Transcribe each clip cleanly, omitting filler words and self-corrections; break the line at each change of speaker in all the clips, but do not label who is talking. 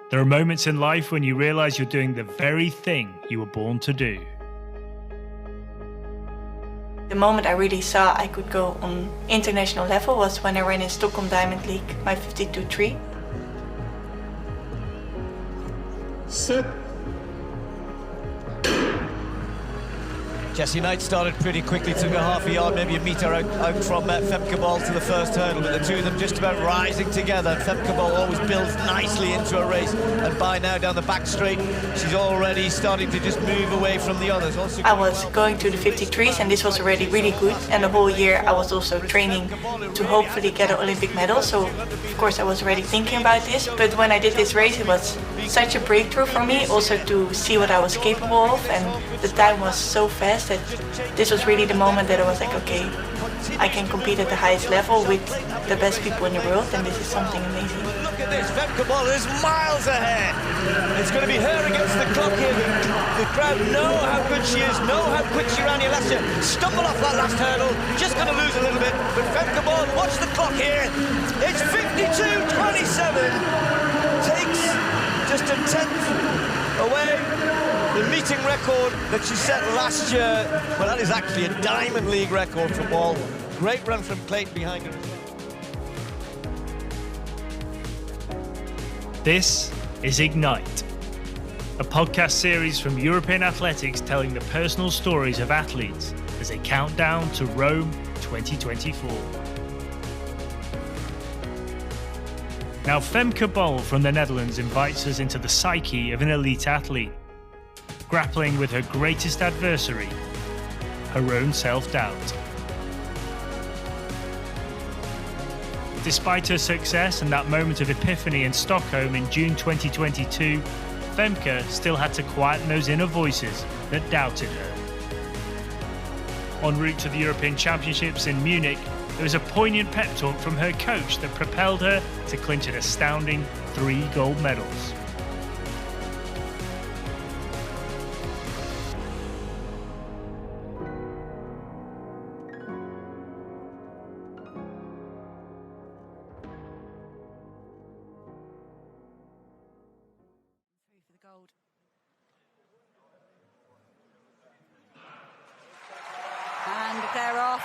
There are moments in life when you realize you're doing the very thing you were born to do.
The moment I really saw I could go on international level was when I ran in Stockholm Diamond League, my 52.3.
Sit.
Jesse Knight started pretty quickly, took a half a yard, maybe a metre out from Femke Bol to the first hurdle, but the two of them just about rising together. Femke Bol always builds nicely into a race, and by now down the back straight, she's already starting to just move away from the others. Also,
I was going to the 53s and this was already really good, and the whole year I was also training to hopefully get an Olympic medal, so of course I was already thinking about this, but when I did this race it was such a breakthrough for me, also to see what I was capable of, and the time was so fast that this was really the moment that I was like, okay, I can compete at the highest level with the best people in the world, and this is something amazing.
Look at this, Femke Bol is miles ahead. It's going to be her against the clock here. The crowd know how good she is, know how quick she ran here last year. Stumbled off that last hurdle, just going to lose a little bit, but Femke Bol, watch the clock here. It's 52.27, takes just a tenth away. The meeting record that she set last year, well, that is actually a Diamond League record for Bol. Great run from Clayton behind her.
This is Ignite, a podcast series from European Athletics telling the personal stories of athletes as they count down to Rome 2024. Now, Femke Bol from the Netherlands invites us into the psyche of an elite athlete, grappling with her greatest adversary, her own self-doubt. Despite her success and that moment of epiphany in Stockholm in June 2022, Femke still had to quieten those inner voices that doubted her. En route to the European Championships in Munich, there was a poignant pep talk from her coach that propelled her to clinch an astounding 3 gold medals.
And they're off.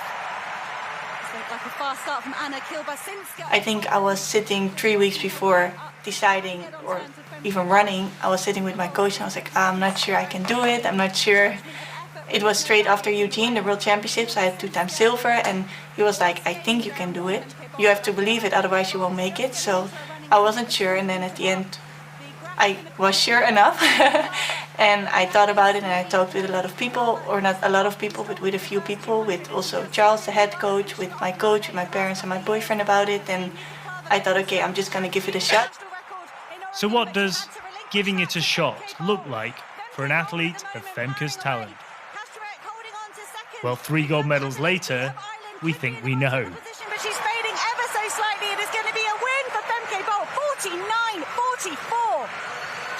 So like a fast start from Anna Kilbasinska.
I think I was sitting 3 weeks before deciding or even running. I was sitting with my coach and I was like, I'm not sure I can do it. I'm not sure. It was straight after Eugene, the World Championships. I had 2-time silver and he was like, I think you can do it. You have to believe it, otherwise you won't make it. So I wasn't sure, and then at the end I was sure enough. And I thought about it and I talked with a lot of people, or not a lot of people, but with a few people, with also Charles, the head coach, with my coach, with my parents and my boyfriend about it. And I thought, okay, I'm just going to give it a shot.
So what does giving it a shot look like for an athlete of Femke's talent? Well, 3 gold medals later, we think we know.
But she's fading ever so slightly. It is going to be a win for Femke Bol, 49.44.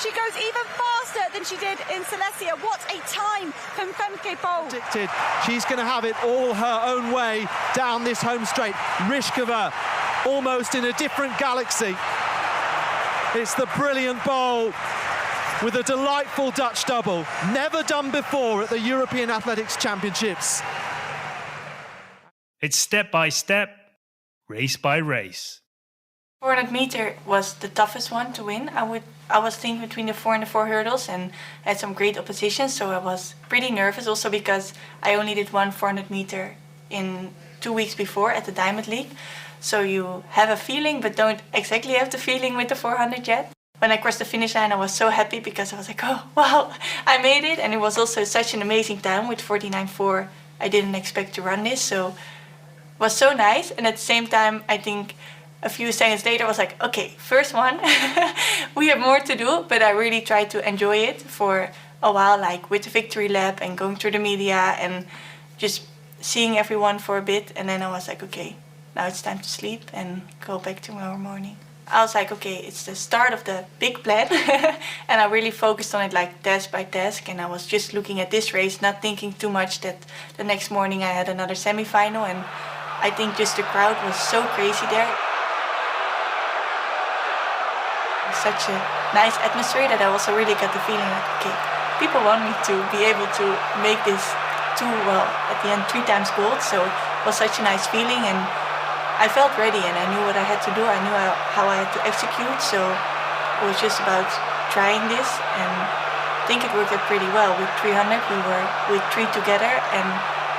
She goes even faster than she did in Silesia. What a time from Femke Bol.
She's going to have it all her own way down this home straight. Ryšková almost in a different galaxy. It's the brilliant Bol with a delightful Dutch double, never done before at the European Athletics Championships.
It's step by step, race by race.
400 meter was the toughest one to win. I was thinking between the 4 and the 4 hurdles and had some great opposition, so I was pretty nervous also because I only did one 400 meter in 2 weeks before at the Diamond League. So you have a feeling but don't exactly have the feeling with the 400 yet. When I crossed the finish line I was so happy because I was like, oh wow, I made it, and it was also such an amazing time with 49.4. I didn't expect to run this, so it was so nice, and at the same time I think a few seconds later I was like, okay, first one, we have more to do, but I really tried to enjoy it for a while, like with the victory lap and going through the media and just seeing everyone for a bit, and then I was like, okay, now it's time to sleep and go back tomorrow morning. I was like, okay, it's the start of the big plan, and I really focused on it like task by task, and I was just looking at this race, not thinking too much that the next morning I had another semi-final, and I think just the crowd was so crazy there. was such a nice atmosphere that I also really got the feeling like, okay, people want me to be able to make this at the end 3 times gold. So it was such a nice feeling, and I felt ready and I knew what I had to do. I knew how I had to execute. So it was just about trying this, and I think it worked out pretty well. With 300, we were with 3 together, and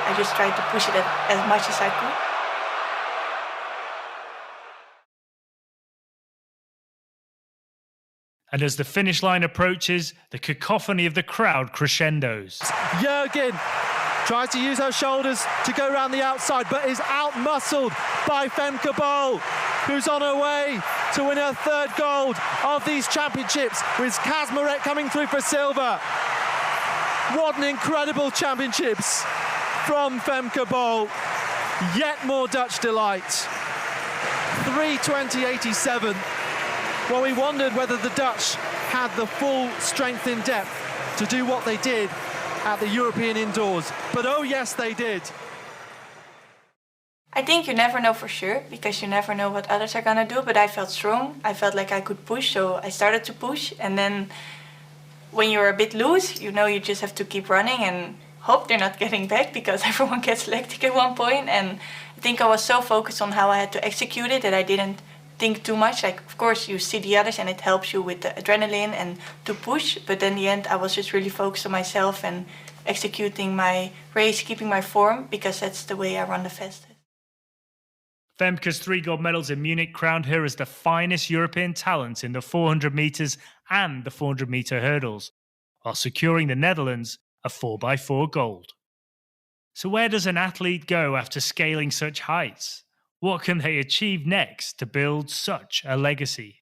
I just tried to push it as much as I could.
And as the finish line approaches, the cacophony of the crowd crescendos.
Jürgen tries to use her shoulders to go around the outside, but is out-muscled by Femke Bol, who's on her way to win her 3rd gold of these championships, with Kazmarek coming through for silver. What an incredible championships from Femke Bol. Yet more Dutch delight. 3:20.87. Well, we wondered whether the Dutch had the full strength in depth to do what they did at the European indoors. But oh yes, they did.
I think you never know for sure, because you never know what others are gonna do, but I felt strong. I felt like I could push, so I started to push. And then when you're a bit loose, you know you just have to keep running and hope they're not getting back, because everyone gets lactic at one point. And I think I was so focused on how I had to execute it that I didn't think too much. Like, of course, you see the others and it helps you with the adrenaline and to push, but in the end I was just really focused on myself and executing my race, keeping my form, because that's the way I run the fastest.
Femke's 3 gold medals in Munich crowned her as the finest European talent in the 400 metres and the 400 metre hurdles, while securing the Netherlands a 4x4 gold. So where does an athlete go after scaling such heights? What can they achieve next to build such a legacy?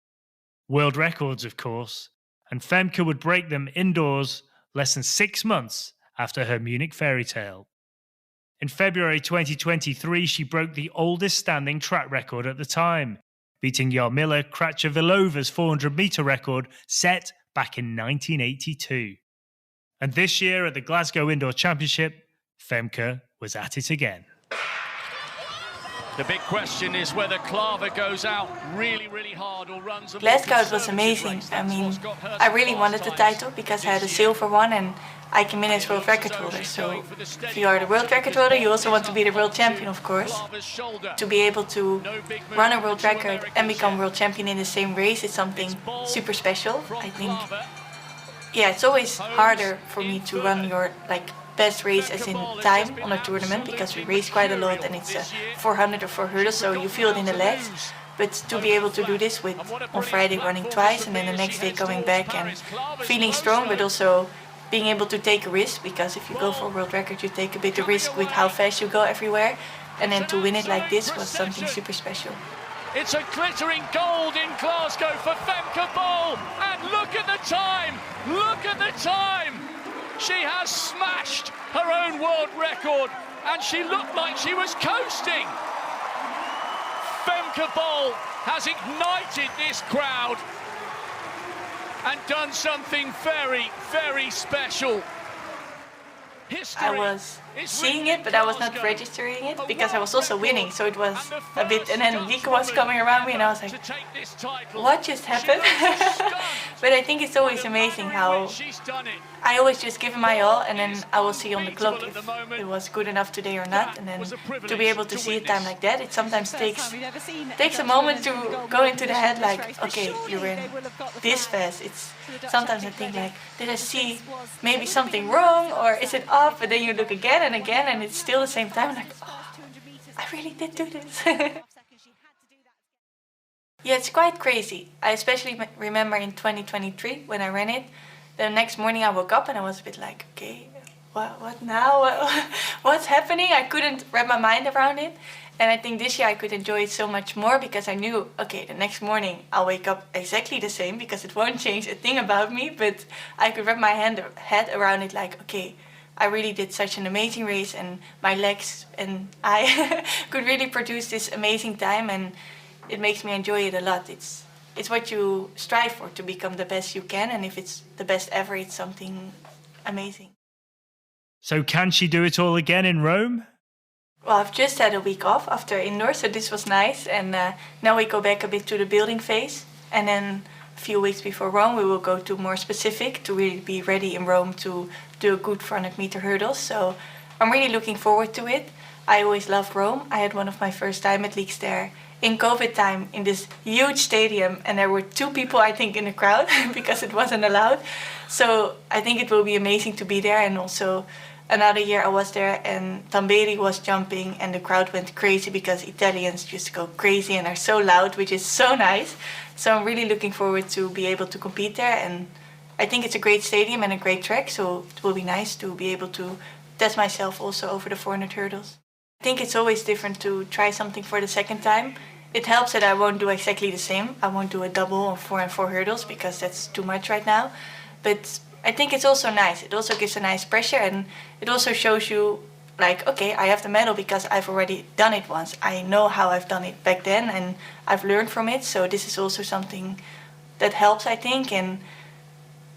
World records, of course, and Femke would break them indoors less than 6 months after her Munich fairy tale. In February 2023, she broke the oldest standing track record at the time, beating Jarmila Kratochvilova's 400 metre record set back in 1982. And this year at the Glasgow Indoor Championship, Femke was at it again.
The big question is whether Klava goes out really, really hard or runs a
Glasgow, it was amazing. I mean, I really wanted the title because I had a silver one and I came in as world record holder. So if you are the world record holder, you also want to be the world champion, of course. To be able to run a world record and become world champion in the same race is something super special. I think, yeah, it's always harder for me to run your best race as in time on a tournament, because we race quite a lot and it's a 400 or 4 hurdles, so you feel it in the legs. But to be able to do this with on Friday running twice and then the next day coming back and feeling strong, but also being able to take a risk, because if you go for a world record you take a bit of risk with how fast you go everywhere, and then to win it like this was something super special.
It's a glittering gold in Glasgow for Femke Bol, and look at the time! Look at the time! She has smashed her own world record, and she looked like she was coasting. Femke Bol has ignited this crowd and done something very, very special.
I was seeing it, but I was not registering it because I was also winning, so it was a bit, and then Lieke was coming around me and I was like, what just happened? But I think it's always amazing how I always just give it my all, and then I will see on the clock if it was good enough today or not, and then to be able to see a time like that, it sometimes takes a moment to go into the head like, okay, you're in this fast. It's sometimes I think like, did I see maybe something wrong, or is it off? But then you look again and again and it's still the same time, like, oh, I really did do this. Yeah, it's quite crazy. I especially remember in 2023 when I ran it, the next morning I woke up and I was a bit like, okay, what now? What's happening? I couldn't wrap my mind around it. And I think this year I could enjoy it so much more because I knew, okay, the next morning I'll wake up exactly the same because it won't change a thing about me, but I could wrap my head around it like, okay, I really did such an amazing race and my legs and I could really produce this amazing time, and it makes me enjoy it a lot. It's what you strive for, to become the best you can, and if it's the best ever, it's something amazing.
So can she do it all again in Rome?
Well, I've just had a week off after indoor, so this was nice, and now we go back a bit to the building phase, and then a few weeks before Rome, we will go to more specific to really be ready in Rome to do a good 400 meter hurdles. So I'm really looking forward to it. I always loved Rome. I had one of my first Diamond Leagues there in COVID time in this huge stadium, and there were 2 people I think in the crowd because it wasn't allowed. So I think it will be amazing to be there. And also another year I was there and Tamberi was jumping and the crowd went crazy because Italians just go crazy and are so loud, which is so nice. So I'm really looking forward to be able to compete there, and I think it's a great stadium and a great track, so it will be nice to be able to test myself also over the 400 hurdles. I think it's always different to try something for the second time. It helps that I won't do exactly the same. I won't do a double on 4 and 4 hurdles because that's too much right now. But I think it's also nice. It also gives a nice pressure, and it also shows you like, okay, I have the medal because I've already done it once. I know how I've done it back then and I've learned from it. So this is also something that helps, I think. And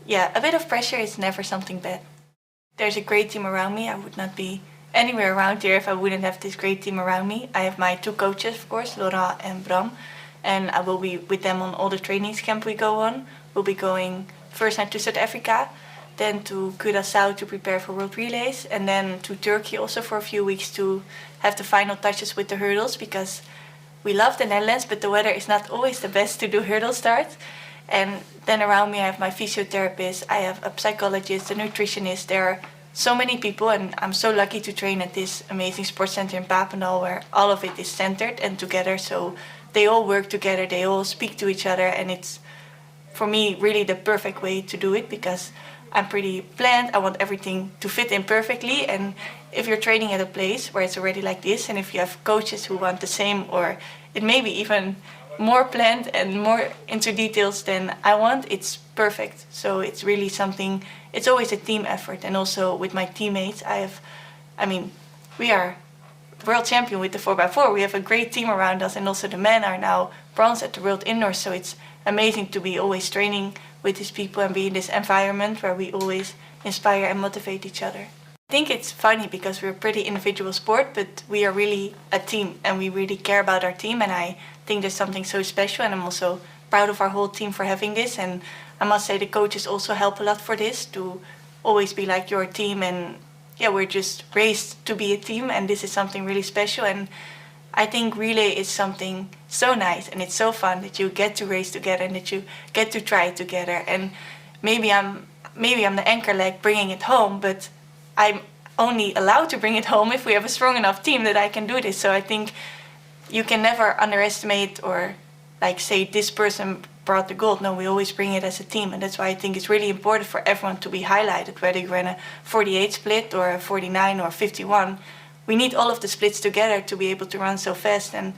yeah, a bit of pressure is never something bad. There's a great team around me. I would not be anywhere around here if I wouldn't have this great team around me. I have my 2 coaches, of course, Laura and Bram, and I will be with them on all the trainings camp we go on. We'll be going first night to South Africa, then to Curaçao to prepare for World Relays, and then to Turkey also for a few weeks to have the final touches with the hurdles, because we love the Netherlands, but the weather is not always the best to do hurdle starts. And then around me I have my physiotherapist, I have a psychologist, a nutritionist. There are so many people, and I'm so lucky to train at this amazing sports center in Papendal where all of it is centered and together. So they all work together, they all speak to each other, and it's, for me, really the perfect way to do it because I'm pretty planned. I want everything to fit in perfectly. And if you're training at a place where it's already like this, and if you have coaches who want the same, or it may be even more planned and more into details than I want, it's perfect. So it's really something, it's always a team effort. And also with my teammates, we are world champion with the 4x4. We have a great team around us, and also the men are now bronze at the World Indoors. So it's amazing to be always training with these people and be in this environment where we always inspire and motivate each other. I think it's funny because we're a pretty individual sport, but we are really a team and we really care about our team, and I think there's something so special, and I'm also proud of our whole team for having this. And I must say the coaches also help a lot for this, to always be like your team, and yeah, we're just raised to be a team, and this is something really special. And I think relay is something so nice and it's so fun that you get to race together and that you get to try it together. And maybe I'm the anchor leg bringing it home, but I'm only allowed to bring it home if we have a strong enough team that I can do this. So I think you can never underestimate or like say this person brought the gold. No, we always bring it as a team, and that's why I think it's really important for everyone to be highlighted, whether you ran a 48 split or a 49 or 51. We need all of the splits together to be able to run so fast, and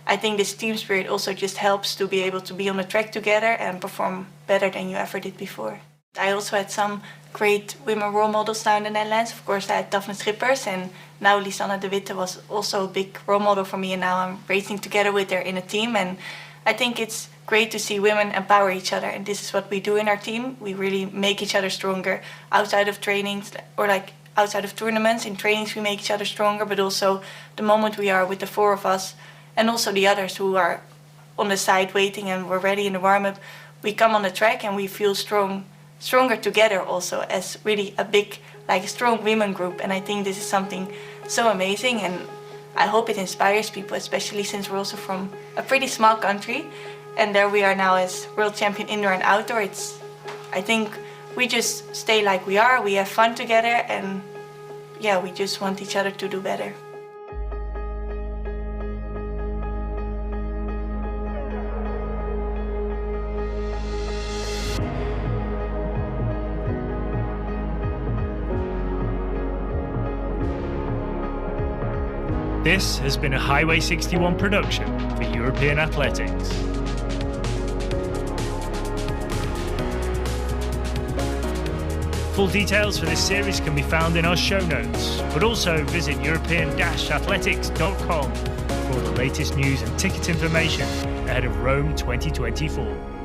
I think this team spirit also just helps to be able to be on the track together and perform better than you ever did before. I also had some great women role models now in the Netherlands. Of course, I had Daphne Schippers, and now Lisanne de Witte was also a big role model for me, and now I'm racing together with her in a team. And I think it's great to see women empower each other, and this is what we do in our team. We really make each other stronger outside of trainings, or like outside of tournaments. In trainings we make each other stronger, but also the moment we are with the 4 of us and also the others who are on the side waiting and we're ready in the warm-up, we come on the track and we feel stronger together also as really a big, like strong women group. And I think this is something so amazing, and I hope it inspires people, especially since we're also from a pretty small country, and there we are now as world champion indoor and outdoor. I think we just stay like we are, we have fun together, and yeah, we just want each other to do better.
This has been a Highway 61 production for European Athletics. Full details for this series can be found in our show notes, but also visit european-athletics.com for the latest news and ticket information ahead of Rome 2024.